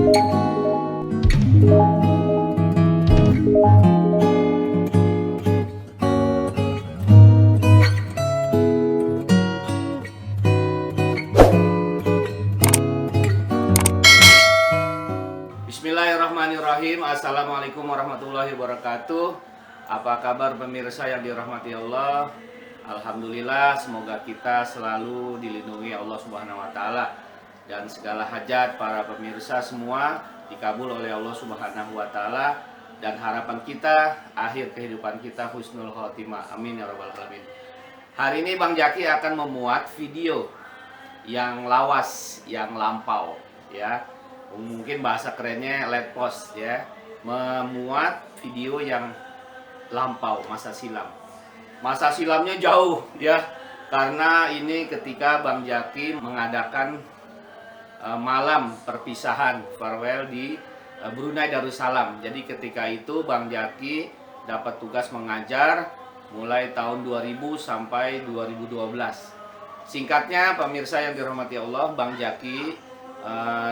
Bismillahirrahmanirrahim. Assalamualaikum warahmatullahi wabarakatuh. Apa kabar pemirsa yang dirahmati Allah? Alhamdulillah, semoga kita selalu dilindungi Allah Subhanahu wa taala dan segala hajat para pemirsa semua dikabul oleh Allah Subhanahu wa taala, dan harapan kita akhir kehidupan kita husnul khotimah. Amin ya rabbal alamin. Hari ini Bang Jaki akan memuat video yang lawas, yang lampau ya. Mungkin bahasa kerennya let post ya. Memuat video yang lampau, masa silam. Masa silamnya jauh ya. Karena ini ketika Bang Jaki mengadakan malam perpisahan farewell di Brunei Darussalam. Jadi ketika itu Bang Jaki dapat tugas mengajar mulai tahun 2000 sampai 2012. Singkatnya pemirsa yang dirahmati Allah, Bang Jaki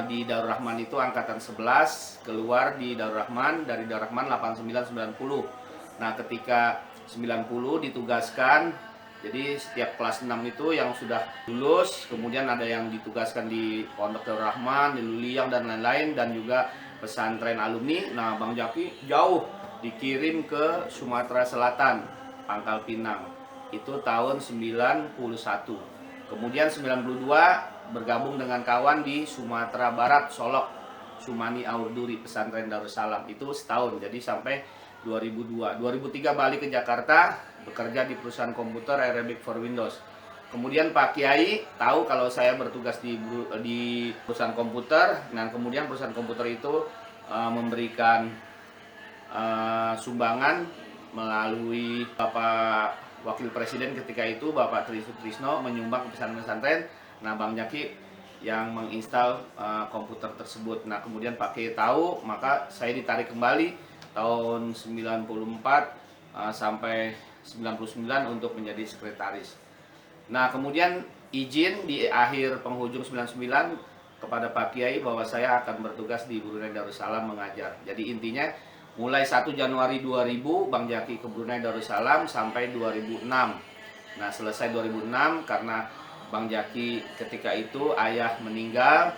di Darul Rahman itu angkatan 11, keluar di Darul Rahman, dari Darul Rahman 89-90. Nah ketika 90 ditugaskan, jadi setiap kelas 6 itu yang sudah lulus, kemudian ada yang ditugaskan di Pondok Darul Rahman, di Luliang dan lain-lain, dan juga pesantren alumni. Nah Bang Jaki jauh dikirim ke Sumatera Selatan, Pangkal Pinang, itu tahun 91. Kemudian 92 bergabung dengan kawan di Sumatera Barat, Solok, Sumani Aurduri, pesantren Darussalam, itu setahun, jadi sampai 2002. 2003 balik ke Jakarta, bekerja di perusahaan komputer Arabic for Windows. Kemudian Pak Kiai tahu kalau saya bertugas di perusahaan komputer, dan kemudian perusahaan komputer itu memberikan sumbangan melalui Bapak Wakil Presiden ketika itu, Bapak Tri Sutrisno, menyumbang ke pesantren. Nah Bang Jaki yang menginstal komputer tersebut. Nah kemudian Pak Kiai tahu, maka saya ditarik kembali tahun 94 sampai 99 untuk menjadi sekretaris. Nah kemudian izin di akhir penghujung 99 kepada Pak Kiai bahwa saya akan bertugas di Brunei Darussalam mengajar. Jadi intinya mulai 1 Januari 2000 Bang Jaki ke Brunei Darussalam sampai 2006. Nah selesai 2006 karena Bang Jaki ketika itu ayah meninggal,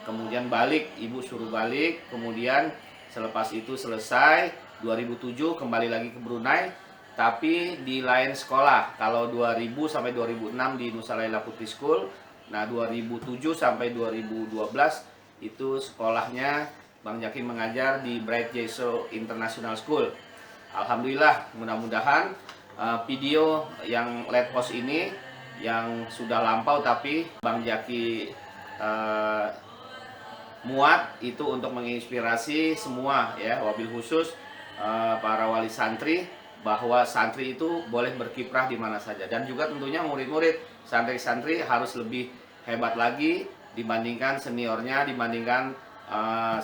kemudian balik, ibu suruh balik, kemudian selepas itu selesai 2007 kembali lagi ke Brunei, tapi di lain sekolah. Kalau 2000 sampai 2006 di Nusa Laila Putri School. Nah 2007 sampai 2012 itu sekolahnya Bang Jaki mengajar di Bright Jesu International School. Alhamdulillah, mudah-mudahan video yang let post ini yang sudah lampau tapi Bang Jaki muat itu untuk menginspirasi semua ya, wabil khusus para wali santri, bahwa santri itu boleh berkiprah di mana saja, dan juga tentunya murid-murid santri-santri harus lebih hebat lagi dibandingkan seniornya, dibandingkan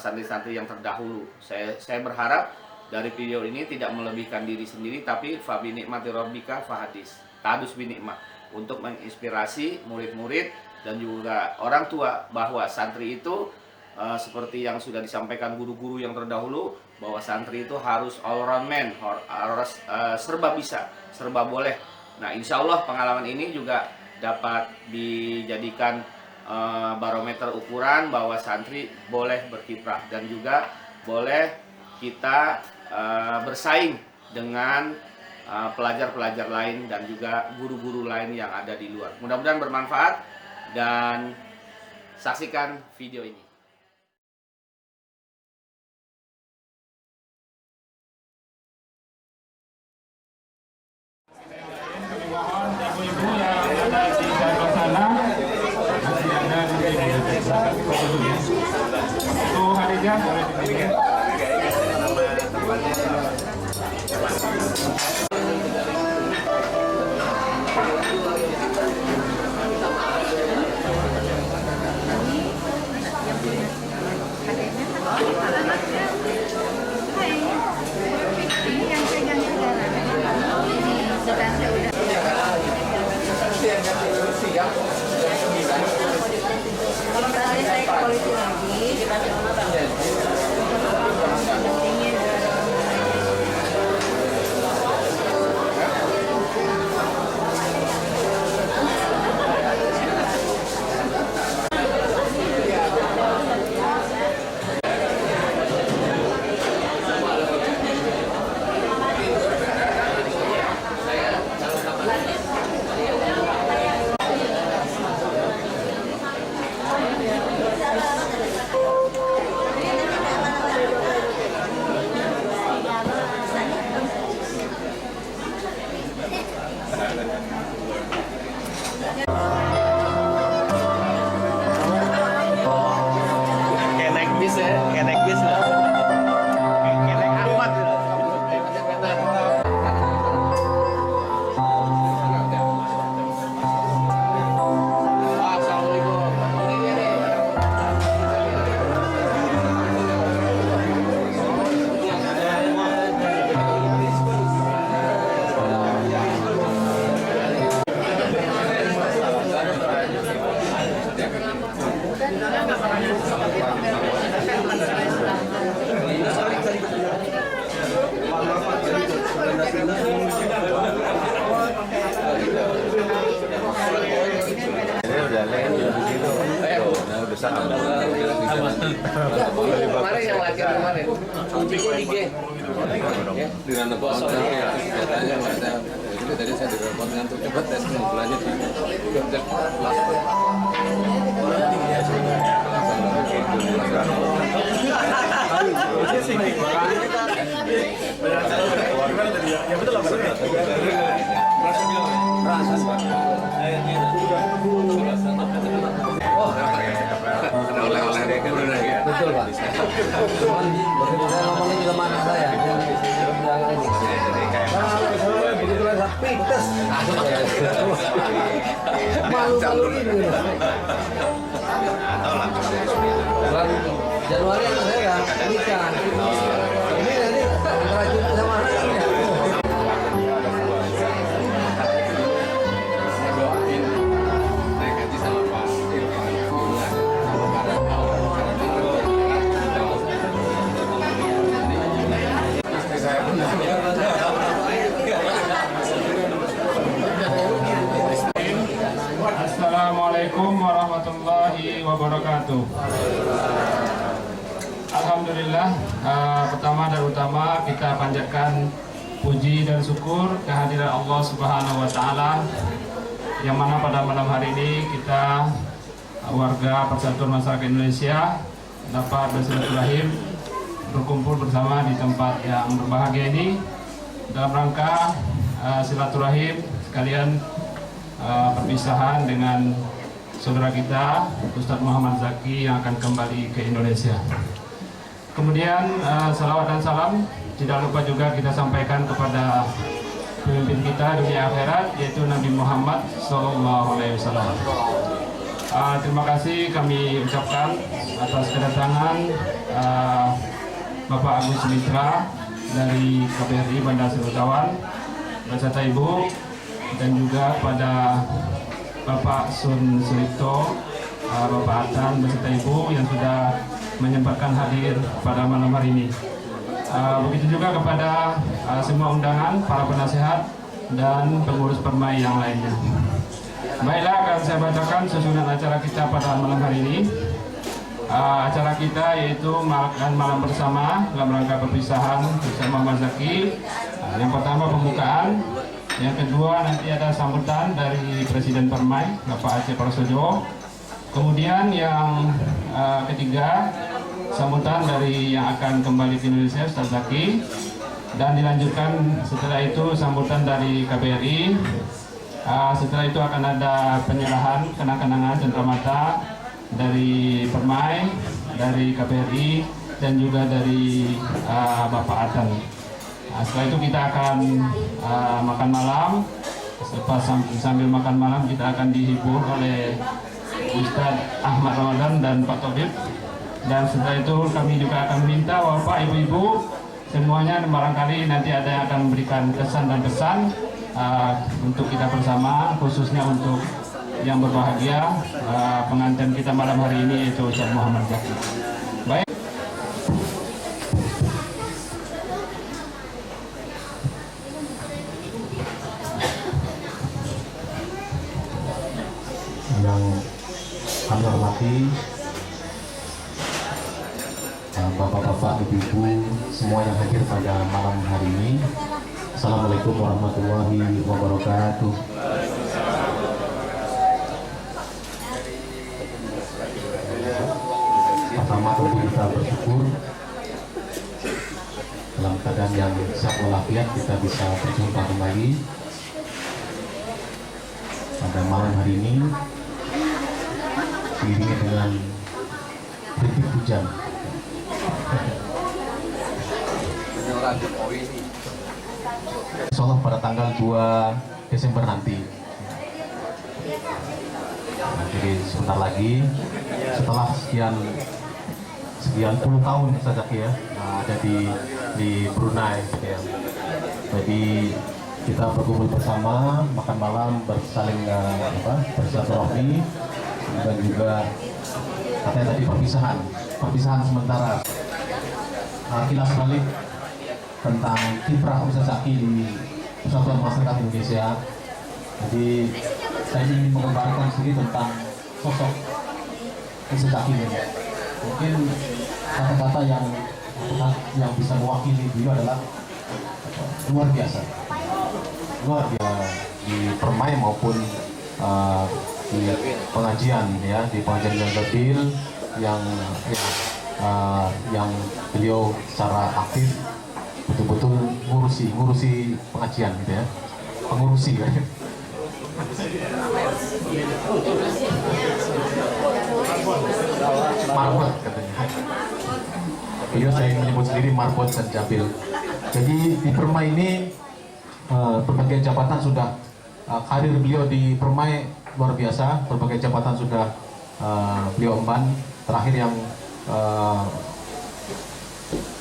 santri-santri yang terdahulu. Saya berharap dari video ini tidak melebihkan diri sendiri, tapi fabi nikmati rabbika fahadis, tadus bi nikmah, untuk menginspirasi murid-murid dan juga orang tua bahwa santri itu seperti yang sudah disampaikan guru-guru yang terdahulu, bahwa santri itu harus all round man, harus serba bisa, serba boleh. Nah insya Allah pengalaman ini juga dapat dijadikan barometer ukuran bahwa santri boleh berkiprah dan juga boleh kita bersaing dengan pelajar-pelajar lain dan juga guru-guru lain yang ada di luar. Mudah-mudahan bermanfaat dan saksikan video ini. Ibu-ibu yang ada di dalam sana masih ada di itu hadiahnya boleh dipilih. Kalau saya polisi lagi, kita besar. Kemarin yang latihan kemarin. Ujinya di G. Di ranah kosong ya. Katanya ada. Jadi tadi saya direpot ngantuk coba tes pengumpulannya di Betul Pak. Cuman begitu saya ngomongin juga mana saya yang ini. Begitu saya pites. Malu-malu ini. Bulan Januari anak saya nikah. Ini nanti antara cuti sama anaknya. Assalamualaikum warahmatullahi wabarakatuh. Alhamdulillah, pertama dan utama kita panjatkan puji dan syukur kehadiran Allah Subhanahu wa taala yang mana pada malam hari ini kita warga Persatuan Masyarakat Indonesia dapat bersilaturahim berkumpul bersama di tempat yang berbahagia ini dalam rangka silaturahim sekalian perpisahan dengan saudara kita Ustadz Muhammad Zaki yang akan kembali ke Indonesia. Kemudian salawat dan salam tidak lupa juga kita sampaikan kepada pemimpin kita dunia akhirat yaitu Nabi Muhammad SAW. Terima kasih kami ucapkan atas kedatangan Bapak Agus Mitra dari KBRI Bandar Sri-Utawan beserta Ibu, dan juga pada Bapak Sun Suripto, Bapak Atan beserta Ibu yang sudah menyempatkan hadir pada malam hari ini. Begitu juga kepada semua undangan, para penasehat dan pengurus permai yang lainnya. Baiklah, akan saya bacakan susunan acara kita pada malam hari ini. Acara kita yaitu makan malam bersama dalam rangka perpisahan bersama Mas Zaki. Yang pertama pembukaan, yang kedua nanti ada sambutan dari Presiden Permai Bapak Aceh Prasojo. Kemudian yang ketiga sambutan dari yang akan kembali ke Indonesia Ustaz Zaki, dan dilanjutkan setelah itu sambutan dari KBRI. Setelah itu akan ada penyerahan kenang-kenangan cenderamata dari Permai, dari KBRI, dan juga dari Bapak Atan. Setelah itu kita akan makan malam. Selepas sambil makan malam kita akan dihibur oleh Ustadz Ahmad Ramadan dan Pak Tobib. Dan setelah itu kami juga akan minta Bapak, Ibu-Ibu semuanya barangkali nanti ada yang akan memberikan kesan dan pesan untuk kita bersama, khususnya untuk yang berbahagia pengantin kita malam hari ini yaitu Ustadz Muhammad Zaki. Baik. Yang kami hormati Bapak-bapak, Ibu-ibu semua yang hadir pada malam hari ini. Assalamualaikum warahmatullahi wabarakatuh. Pertama tentu kita bersyukur dalam keadaan yang sehat walafiat kita bisa berjumpa kembali pada malam hari ini diiringi dengan rintik hujan. Insyaallah pada tanggal 2 Desember nanti. Jadi sebentar lagi, setelah sekian puluh tahun saja ya ada di Brunei ya. Jadi kita berkumpul bersama, makan malam, bersaling bersilaturahmi, dan juga katanya tadi perpisahan sementara. Kilas balik tentang kiprah Ustaz Zaki di Persatuan Masyarakat Indonesia. Jadi saya ingin menggambarkan sedikit tentang sosok Zaki ini. Mungkin kata-kata yang bisa mewakili beliau adalah luar biasa di Permai maupun di pengajian ya, di pengajian Gabil yang beliau secara aktif betul-betul ngurusi pengajian gitu ya, pengurusi ya. Marbot katanya. Beliau saya menyebut sendiri Marbot dan Jabil. Jadi di Permai ini berbagai jabatan sudah, karir beliau di Permai luar biasa, berbagai jabatan sudah beliau emban. Terakhir yang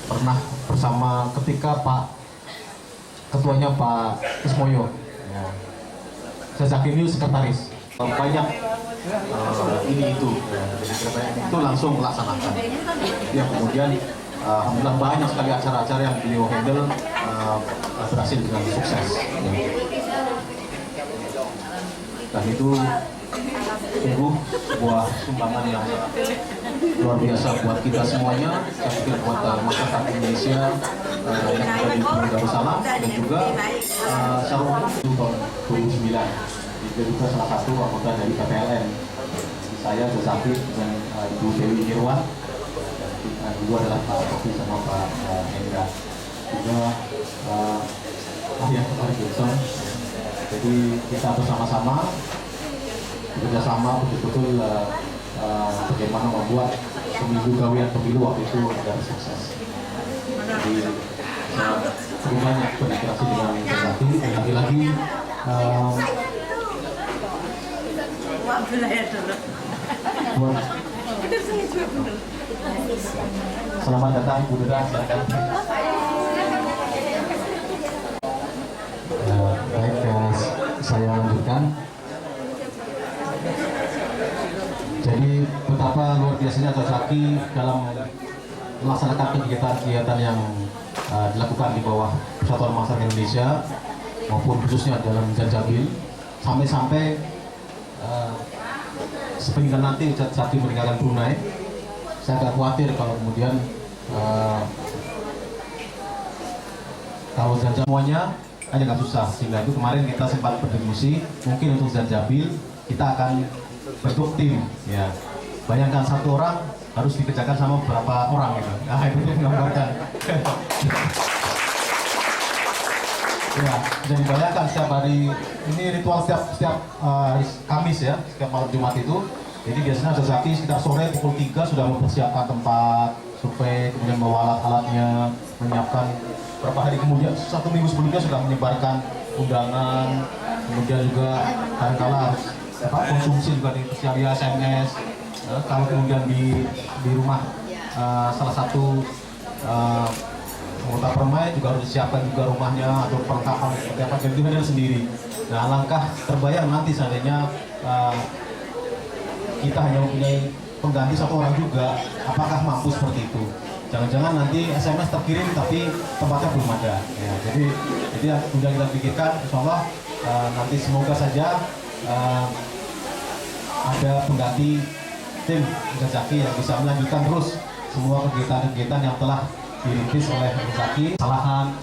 pernah bersama ketika ketuanya Pak Ismoyo ya. Zaki ini sekretaris banyak ini itu ya. Jadi itu langsung melaksanakan ya. Kemudian alhamdulillah banyak sekali acara-acara yang beliau handle berhasil dengan sukses ya. Dan itu sungguh sebuah sumbangan yang luar biasa buat kita semuanya, saya pikir buat masyarakat Indonesia yang ada di Pulau Darussalam, dan juga secara umum itu tahun 2009 itu juga salah satu anggota dari KPLN. Saya Zaki dan Ibu Dewi Nirwan, dan dua adalah Pak Kofi sama Pak Hendra, juga Pak Gibson. Jadi kita bersama-sama bekerjasama betul-betul bagaimana membuat pemilu waktu itu agar sukses. Jadi cukup banyak berinteraksi dengan Zaki, dan lagi-lagi selamat datang Bu Deda, silakan. Baik, saya lanjutkan. Jadi betapa luar biasanya Zaki dalam melaksanakan kegiatan-kegiatan yang dilakukan di bawah Persatuan Masyarakat Indonesia maupun khususnya dalam Janjabil, sampai-sampai sepeninggal nanti Zaki meninggalkan Brunei. Saya agak khawatir kalau kemudian kalau Janjabil semuanya agak susah, sehingga itu kemarin kita sempat berdiskusi mungkin untuk Janjabil kita akan bentuk tim ya. Bayangkan satu orang harus dikerjakan sama beberapa orang gitu. Nah, itu yang menggambarkan. Ya, jadi bayangkan setiap hari ini ritual setiap Kamis ya, setiap malam Jumat itu. Jadi biasanya Zaki sekitar sore pukul 3 sudah mempersiapkan tempat survei, kemudian bawa alat-alatnya, menyiapkan beberapa hari kemudian, 1 minggu sebelumnya sudah menyebarkan undangan, kemudian juga kadang-kala harus konsumsi juga via SMS. Kalau kemudian di rumah salah satu anggota Permai juga harus disiapkan juga rumahnya atau perlengkapan seperti apa, jadi itu sendiri. Nah, alangkah terbayang nanti seandainya kita hanya mempunyai pengganti satu orang juga, apakah mampu seperti itu? Jangan-jangan nanti SMS terkirim tapi tempatnya belum ada. Ya, jadi sudah kita pikirkan, insya Allah nanti semoga saja ada pengganti tim Zaki yang bisa melanjutkan terus semua kegiatan-kegiatan yang telah dirintis oleh Zaki. Kesalahan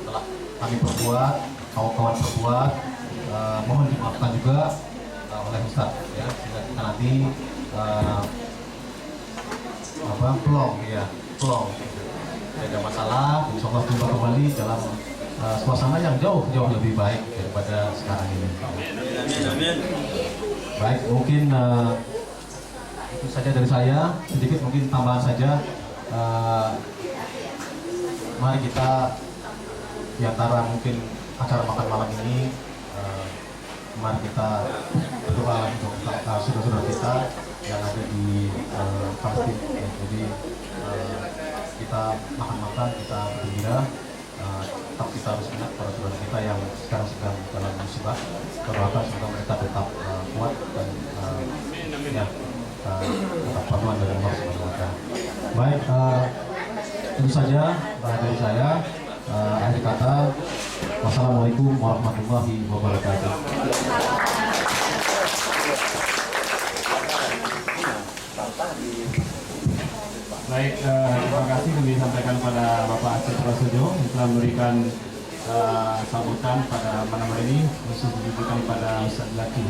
telah kami perbuat, kawan-kawan perbuat, mohon dimaafkan juga oleh Ustadz ya, sehingga kita nanti plong ada masalah, insya Allah jumpa kembali dalam suasana yang jauh lebih baik daripada sekarang ini. Baik, mungkin itu saja dari saya, sedikit mungkin tambahan saja. Mari kita di antara mungkin acara makan malam ini, mari kita berdoa untuk saudara-saudara kita yang ada di Palestina. Ya. Jadi kita makan-makan, kita bergembira, tetap kita harus ingat para saudara kita yang sekarang sedang dalam musibah. Doakan semoga mereka tetap kuat dan tetap bantuan dari Allah SWT. Baik, tentu saja dari saya akhir kata, wassalamualaikum warahmatullahi wabarakatuh. Baik, terima kasih kami sampaikan pada Bapak Aceh Prasojo yang telah memberikan sambutan pada malam hari ini, khusus diberikan pada Ustaz Laki.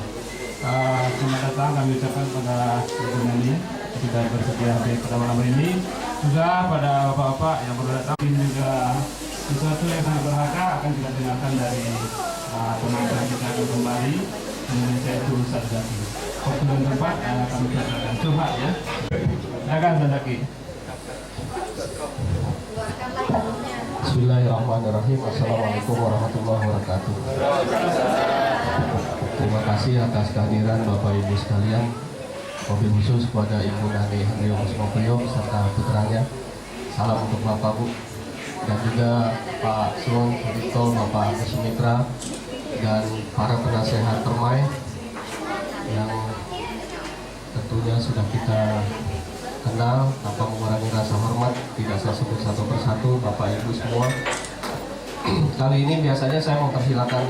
Selamat datang kami ucapkan pada Ibu Nani sudah bersedia hadir pada malam hari ini. Juga pada bapak-bapak yang baru datang, ini juga sesuatu yang sangat berharga akan kita dengarkan dari pembicara kita akan kembali, yaitu Ustaz Laki. Waktu dan tempat kami persilakan. Coba ya. Silakan Ustaz Laki. Bismillahirrahmanirrahim. Assalamualaikum warahmatullahi wabarakatuh. Terima kasih atas kehadiran Bapak Ibu sekalian. Wabil khusus kepada Ibu Nani Handrio Kusmoprio serta putranya. Salam untuk Bapak Bu dan juga Pak Sun Sulikto, Bapak Agus Sumitra dan para penasehat Permai yang tentunya sudah kita kenal tanpa mengurangi rasa hormat. Tidak saya sebut satu persatu, Bapak Ibu semua. Kali ini biasanya saya mempersilakan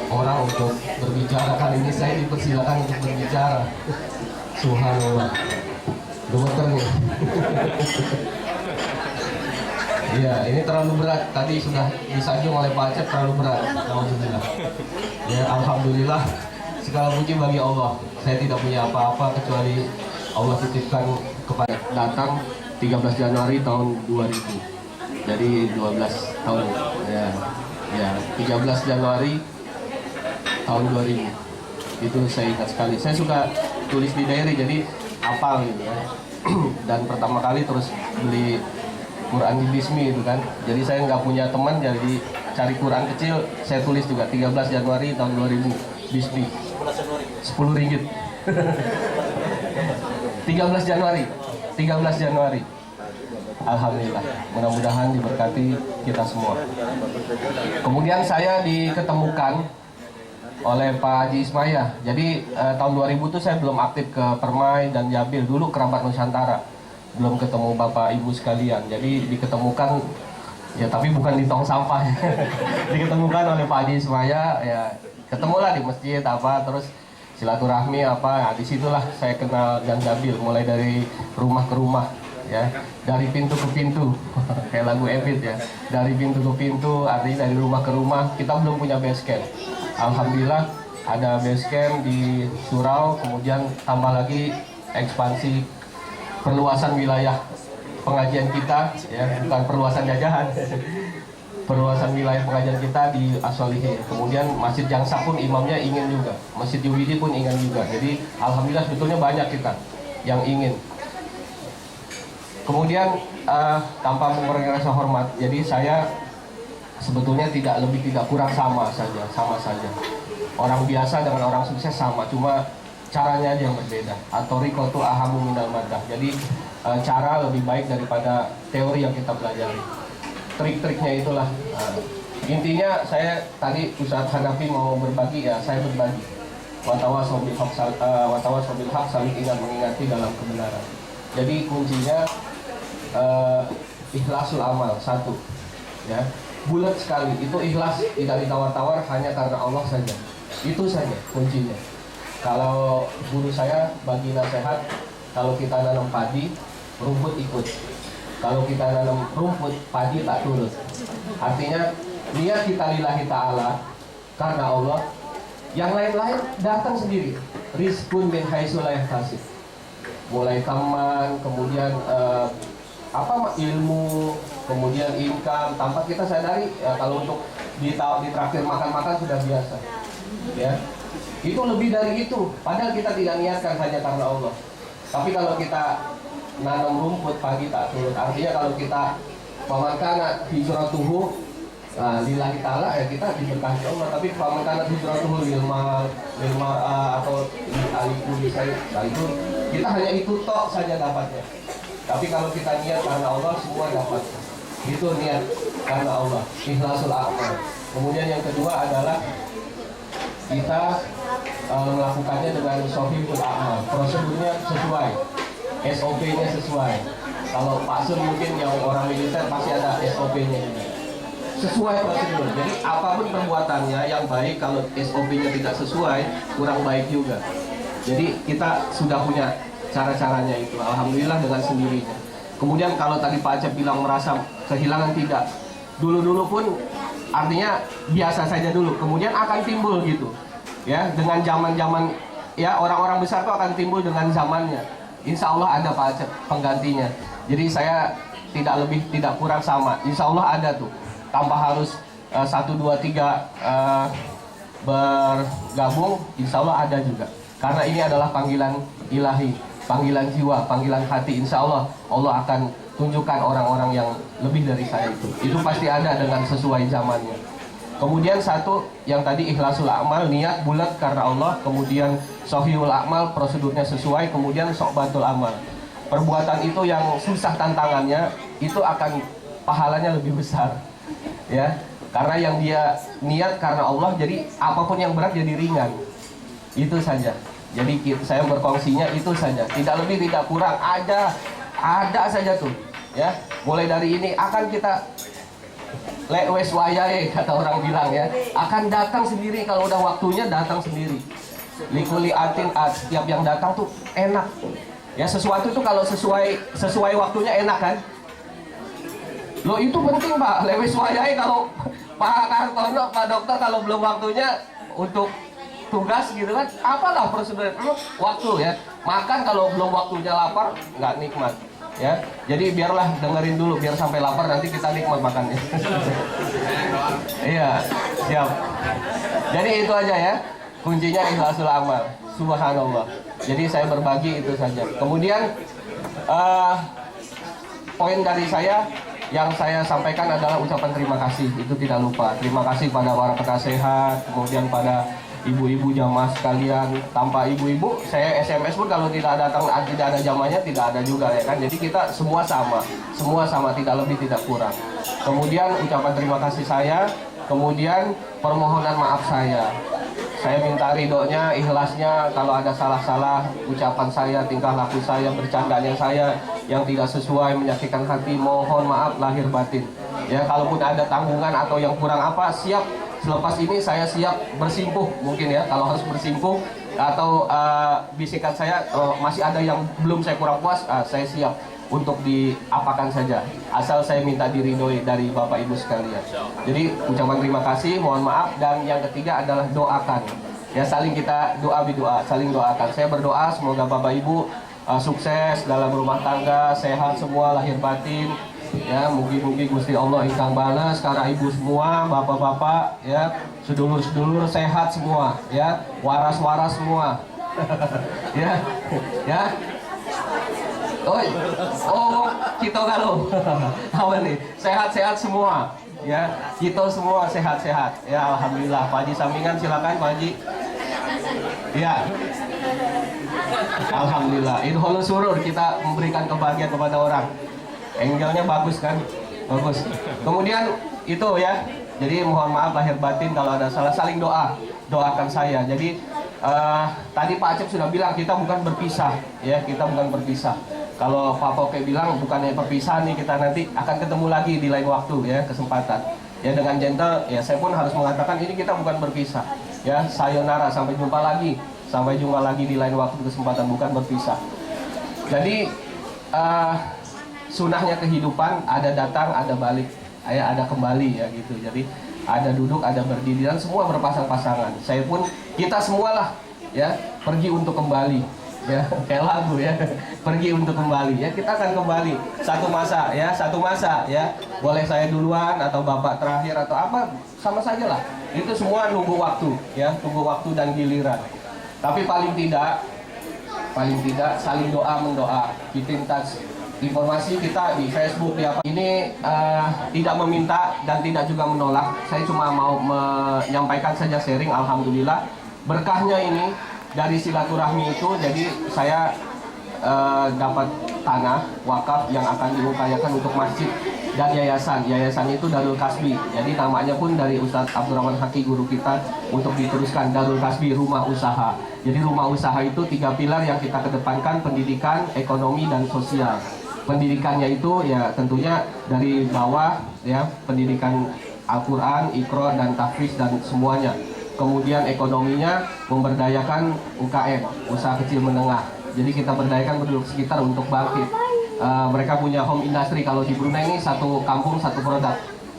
orang untuk berbicara, kali ini saya dipersilakan untuk berbicara. Subhanallah, gemeter nih. Iya, ini terlalu berat. Tadi sudah disanjung oleh Pak Aceh, terlalu berat. Alhamdulillah. Ya, alhamdulillah. Segala puji bagi Allah. Saya tidak punya apa-apa kecuali Allah titipkan kepada datang 13 Januari tahun 2000. Jadi 12 tahun. Ya, 13 Januari tahun 2000. Itu saya ingat sekali. Saya suka tulis di diary, jadi hafal gitu ya. Dan pertama kali terus beli Quran di Bismi itu kan. Jadi saya nggak punya teman, jadi cari Quran kecil, saya tulis juga 13 Januari tahun 2000 Bismi. 10 ringgit. 13 Januari. Alhamdulillah. Mudah-mudahan diberkati kita semua. Kemudian saya diketemukan oleh Pak Haji Ismaya. Jadi tahun 2000 itu saya belum aktif ke Permai dan Jabil, dulu kerabat Nusantara. Belum ketemu Bapak Ibu sekalian. Jadi diketemukan, ya tapi bukan di tong sampah. Diketemukan oleh Pak Haji Ismaya, ya ketemulah di masjid apa, terus silaturahmi apa. Nah, disitulah saya kenal dan Jabil, mulai dari rumah ke rumah. Ya, dari pintu ke pintu, kayak lagu Evit ya, dari pintu ke pintu, artinya dari rumah ke rumah. Kita belum punya base camp. Alhamdulillah ada base camp di Surau, kemudian tambah lagi ekspansi perluasan wilayah pengajian kita, ya bukan perluasan jajahan, perluasan wilayah pengajian kita di As-Solihin. Kemudian Masjid Jangsa pun imamnya ingin juga, Masjid Yuwidi pun ingin juga. Jadi alhamdulillah sebetulnya banyak kita yang ingin. Kemudian tanpa mengurangi rasa hormat, jadi saya sebetulnya tidak kurang, sama saja. Orang biasa dengan orang sukses sama, cuma caranya aja yang berbeda. Atau rikotu ahamu minal madah. Jadi cara lebih baik daripada teori yang kita pelajari. Trik-triknya itulah. Intinya saya tadi Ustaz Hanafi mau berbagi, ya saya berbagi. Watawasobil haq, saling ingat mengingati dalam kebenaran. Jadi kuncinya ikhlasul amal, satu ya, bulat sekali, itu ikhlas, tidak ditawar-tawar, hanya karena Allah saja. Itu saja kuncinya. Kalau guru saya bagi nasihat, kalau kita nanam padi, rumput ikut. Kalau kita nanam rumput, padi tak turut. Artinya niat kita lillahi ta'ala karena Allah, yang lain-lain datang sendiri. Rizqun min haitsu la yahtasib. Mulai taman, kemudian ilmu, kemudian income, tanpa kita sadari ya, kalau untuk ditraktir makan-makan sudah biasa ya, itu lebih dari itu, padahal kita tidak niatkan, hanya karena Allah. Tapi kalau kita nanam rumput, pagi tak turun. Artinya kalau kita pamankan hijratuhu lillahi ta'ala, ya kita diberkahi Allah. Tapi pamankan hijratuhu lilma atau aliku saya, nah itu kita hanya itu tok saja dapatnya. Tapi kalau kita niat karena Allah, semua dapat. Itu niat karena Allah, ikhlasul amal. Kemudian yang kedua adalah kita melakukannya dengan shofiful amal. Prosedurnya sesuai, SOP-nya sesuai. Kalau Pak Sun mungkin yang orang militer pasti ada SOP-nya juga. Sesuai prosedur. Jadi apapun perbuatannya yang baik, kalau SOP-nya tidak sesuai, kurang baik juga. Jadi kita sudah punya cara-caranya itu, alhamdulillah dengan sendirinya. Kemudian kalau tadi Pak Acep bilang merasa kehilangan, tidak. Dulu-dulu pun artinya biasa saja dulu, kemudian akan timbul gitu. Ya, dengan zaman-zaman ya orang-orang besar itu akan timbul dengan zamannya. Insya Allah ada Pak Acep penggantinya. Jadi saya tidak lebih tidak kurang sama. Insya Allah ada tuh. Tanpa harus 1, 2, 3 bergabung, insya Allah ada juga. Karena ini adalah panggilan ilahi, panggilan jiwa, panggilan hati. Insya Allah Allah akan tunjukkan orang-orang yang lebih dari saya itu. Itu pasti ada dengan sesuai zamannya. Kemudian satu yang tadi ikhlasul amal, niat bulat karena Allah. Kemudian sohihul amal, prosedurnya sesuai. Kemudian sohbatul amal, perbuatan itu yang susah tantangannya itu akan pahalanya lebih besar, ya. Karena yang dia niat karena Allah, jadi apapun yang berat jadi ringan. Itu saja. Jadi saya berkongsinya itu saja, tidak lebih tidak kurang. Ada saja tuh, ya. Mulai dari ini akan kita lewes wayahe kata orang bilang, ya. Akan datang sendiri kalau udah waktunya, datang sendiri. Likuli atin setiap yang datang tuh enak. Ya, sesuatu itu kalau sesuai waktunya enak kan? Loh itu penting Pak, lewes wayahe. Kalau Pak Kartono, Pak Dokter kalau belum waktunya untuk tugas gitu kan, apalah prosedur waktu, ya. Makan kalau belum waktunya lapar nggak nikmat, ya. Jadi biarlah dengerin dulu biar sampai lapar, nanti kita nikmat makannya. Iya, siap. Jadi itu aja ya, kuncinya ikhlasul amal. Subhanallah. Jadi saya berbagi itu saja. Kemudian poin dari saya yang saya sampaikan adalah ucapan terima kasih. Itu tidak lupa. Terima kasih pada para penasehat, kemudian pada ibu-ibu jamaah sekalian. Tanpa ibu-ibu, saya SMS pun kalau tidak ada jamanya tidak ada juga, ya kan. Jadi kita semua sama, tidak lebih tidak kurang. Kemudian ucapan terima kasih saya, kemudian permohonan maaf saya. Saya minta ridhonya, ikhlasnya kalau ada salah-salah ucapan saya, tingkah laku saya, bercandanya saya yang tidak sesuai, menyakitkan hati, mohon maaf lahir batin. Ya, kalaupun ada tanggungan atau yang kurang apa, siap. Selepas ini saya siap bersimpuh, mungkin ya, kalau harus bersimpuh atau bisikan saya masih ada yang belum saya kurang puas, saya siap untuk diapakan saja, asal saya minta diridhoi dari Bapak Ibu sekalian. Jadi ucapan terima kasih, mohon maaf, dan yang ketiga adalah doakan. Ya, saling kita doa, saling doakan. Saya berdoa semoga Bapak Ibu sukses dalam rumah tangga, sehat semua lahir batin. Ya, mugi-mugi Gusti Allah ingkang balas karena ibu semua, bapak-bapak, ya, sedulur-sedulur sehat semua, ya, waras-waras semua. ya. Oh, kita kalau apa nih? Sehat-sehat semua, ya. Kita semua sehat-sehat, ya. Alhamdulillah. Pak Haji sampingan silakan Pak Haji. Ya. Alhamdulillah. Idholu surur, kita memberikan kebahagiaan kepada orang. Angelnya bagus kan? Bagus. Kemudian itu ya. Jadi mohon maaf lahir batin kalau ada salah, saling doakan saya. Jadi tadi Pak Acep sudah bilang kita bukan berpisah, ya. Kita bukan berpisah. Kalau Pak Poke bilang bukannya perpisahan nih, kita nanti akan ketemu lagi di lain waktu, ya, kesempatan. Ya, dengan gentle, ya saya pun harus mengatakan ini kita bukan berpisah. Ya, sayonara, sampai jumpa lagi di lain waktu, kesempatan, bukan berpisah. Jadi sunahnya kehidupan, ada datang, ada balik, ada kembali, ya gitu. Jadi ada duduk, ada berdiri, dan semua berpasang-pasangan. Saya pun, kita semualah, ya, pergi untuk kembali. Ya, kayak lagu, ya, pergi untuk kembali, ya, kita akan kembali satu masa, ya, boleh saya duluan atau bapak terakhir atau apa, sama saja lah, itu semua nunggu waktu, ya, tunggu waktu dan giliran. Tapi paling tidak saling mendoa, keep in touch. Informasi kita di Facebook, di apa ini tidak meminta dan tidak juga menolak, saya cuma mau menyampaikan saja sharing. Alhamdulillah berkahnya ini dari silaturahmi itu, jadi saya dapat tanah wakaf yang akan diupayakan untuk masjid dan yayasan. Yayasan itu Darul Kasbi. Jadi namanya pun dari Ustadz Abdurrahman Haki, guru kita, untuk diteruskan Darul Kasbi, rumah usaha. Jadi rumah usaha itu 3 pilar yang kita kedepankan: pendidikan, ekonomi, dan sosial. Pendidikannya itu ya tentunya dari bawah, ya, pendidikan Al-Quran, Iqra, dan Tahfiz, dan semuanya. Kemudian ekonominya memberdayakan UKM, usaha kecil menengah. Jadi kita berdayakan penduduk sekitar untuk bangkit. mereka punya home industry. Kalau di Brunei ini satu kampung satu produk.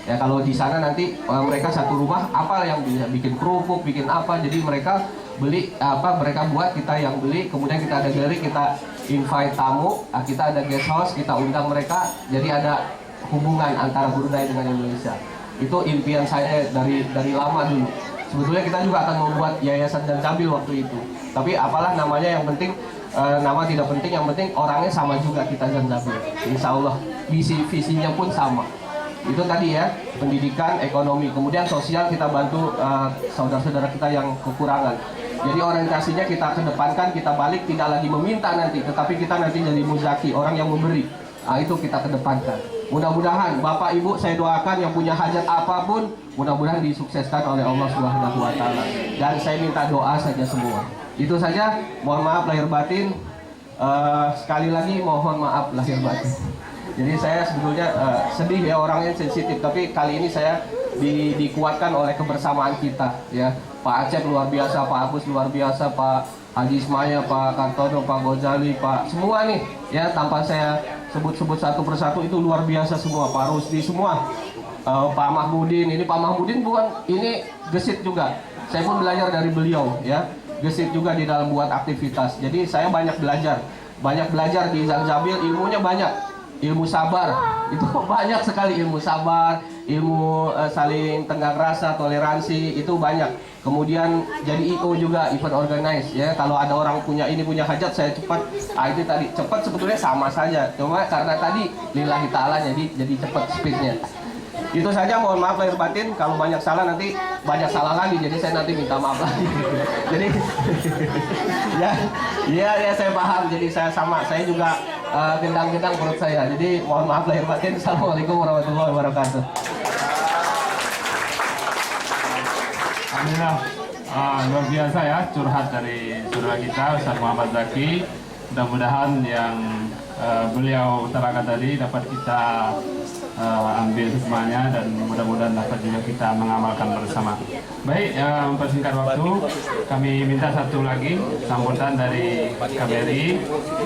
Ya kalau di sana nanti mereka satu rumah apa yang bisa bikin kerupuk, bikin apa. Jadi mereka beli apa mereka buat, kita yang beli, kemudian kita ada galeri, kita invite tamu, kita ada guest house, kita undang mereka. Jadi ada hubungan antara Brunei dengan Indonesia. Itu impian saya dari lama dulu. Sebetulnya kita juga akan membuat yayasan Janjabil waktu itu. Tapi apalah namanya, yang penting nama tidak penting, yang penting orangnya sama juga kita Janjabil. Insya Allah visinya pun sama. Itu tadi ya, pendidikan, ekonomi, kemudian sosial kita bantu saudara-saudara kita yang kekurangan. Jadi orientasinya kita kedepankan, kita balik tidak lagi meminta nanti, tetapi kita nanti jadi muzaki, orang yang memberi. Nah, itu kita kedepankan. Mudah-mudahan Bapak Ibu saya doakan yang punya hajat apapun, mudah-mudahan disukseskan oleh Allah Subhanahu wa taala. Dan saya minta doa saja semua. Itu saja, mohon maaf lahir batin. Sekali lagi mohon maaf lahir batin. Jadi saya sebetulnya sedih ya, orangnya sensitif, tapi kali ini saya dikuatkan oleh kebersamaan kita ya. Pak Acep luar biasa, Pak Agus luar biasa, Pak Haji Ismail, Pak Kartono, Pak Gozali, Pak semua nih ya, tanpa saya sebut-sebut satu persatu itu luar biasa semua, Pak Rusdi semua, Pak Mahmudin. Ini Pak Mahmudin bukan ini gesit juga, saya pun belajar dari beliau ya, gesit juga di dalam buat aktivitas. Jadi saya banyak belajar di Janjabil, ilmunya banyak, ilmu sabar itu banyak sekali, ilmu sabar, ilmu saling tenggang rasa, toleransi itu banyak. Kemudian jadi IO juga, event organize ya. Kalau ada orang punya hajat, saya cepat. Itu tadi cepat sebetulnya sama saja, cuma karena tadi lillahi ta'ala jadi cepat speednya. Itu saja, mohon maaf lahir batin kalau banyak salah, nanti banyak salah lagi, jadi saya nanti minta maaf lagi. Jadi ya saya paham, jadi saya sama, saya juga gendang-gendang perut saya, jadi mohon maaf lahir batin. Assalamualaikum warahmatullahi wabarakatuh. Alhamdulillah, luar biasa ya curhat dari saudara kita Ustaz Muhammad Zaki. Mudah-mudahan yang beliau utarakan tadi dapat kita ambil hikmahnya, dan mudah-mudahan dapat juga kita mengamalkan bersama. Baik, mempersingkat waktu, kami minta satu lagi sambutan dari KBRI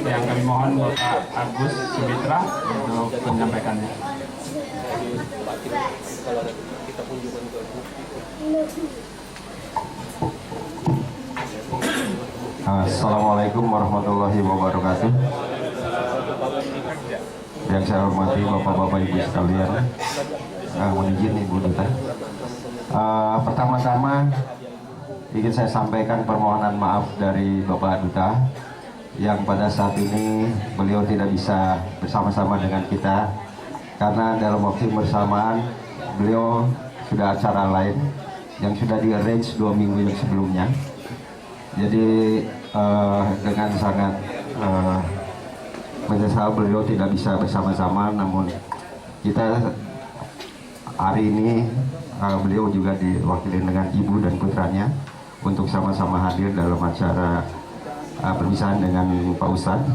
yang kami mohon Bapak Agus Sumitra untuk menyampaikannya. Assalamualaikum warahmatullahi wabarakatuh. Yang saya hormati Bapak-Bapak Ibu sekalian, mohon izin Ibu Duta. Pertama-tama ingin saya sampaikan permohonan maaf dari Bapak Duta yang pada saat ini beliau tidak bisa bersama-sama dengan kita karena dalam waktu bersamaan beliau sudah acara lain yang sudah di-arrange 2 minggu yang sebelumnya. Jadi dengan sangat menyesal beliau tidak bisa bersama-sama, namun kita hari ini beliau juga diwakili dengan ibu dan putranya untuk sama-sama hadir dalam acara perpisahan dengan Pak Ustadz.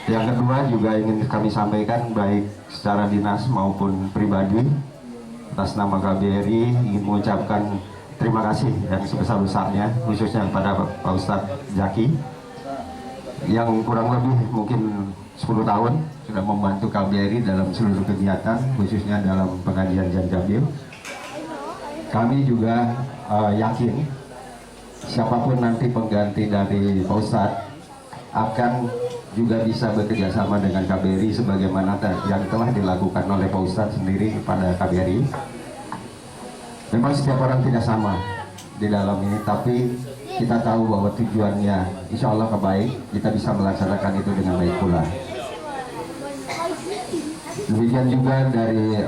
Yang kedua juga ingin kami sampaikan baik secara dinas maupun pribadi, atas nama KBRI ingin mengucapkan terima kasih yang sebesar-besarnya khususnya kepada Pak Ustadz Zaki yang kurang lebih mungkin 10 tahun sudah membantu KBRI dalam seluruh kegiatan, khususnya dalam pengajian Janjabil. Kami juga yakin siapapun nanti pengganti dari Pak Ustadz akan juga bisa bekerja sama dengan KBRI sebagaimana yang telah dilakukan oleh Pak Ustadz sendiri kepada KBRI. Memang setiap orang tidak sama di dalam ini, tapi kita tahu bahwa tujuannya insya Allah kebaik, kita bisa melaksanakan itu dengan baik pula. Demikian juga dari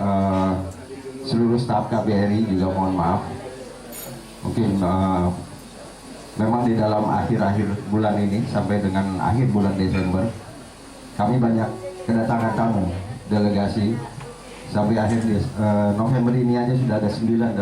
seluruh staf KBRI juga mohon maaf. Mungkin memang di dalam akhir-akhir bulan ini sampai dengan akhir bulan Desember kami banyak kedatangan tamu delegasi. Sampai akhir November ini aja sudah ada 9.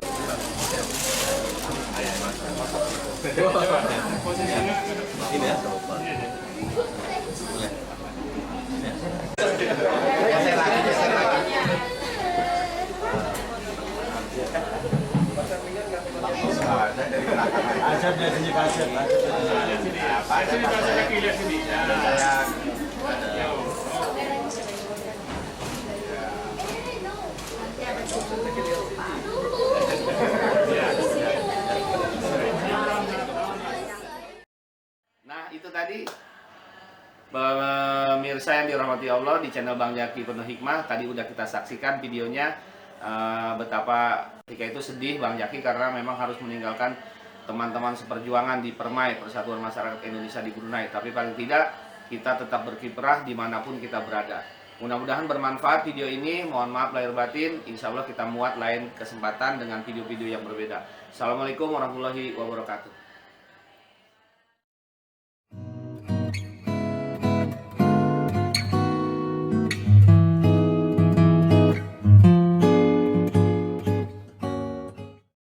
pemirsa yang dirahmati Allah di channel Bang Jaki Penuh Hikmah, tadi udah kita saksikan videonya betapa ketika itu sedih Bang Jaki karena memang harus meninggalkan teman-teman seperjuangan di Permai, Persatuan Masyarakat Indonesia di Brunei. Tapi paling tidak kita tetap berkiprah dimanapun kita berada. Mudah-mudahan bermanfaat video ini. Mohon maaf lahir batin. Insya Allah kita muat lain kesempatan dengan video-video yang berbeda. Assalamualaikum warahmatullahi wabarakatuh.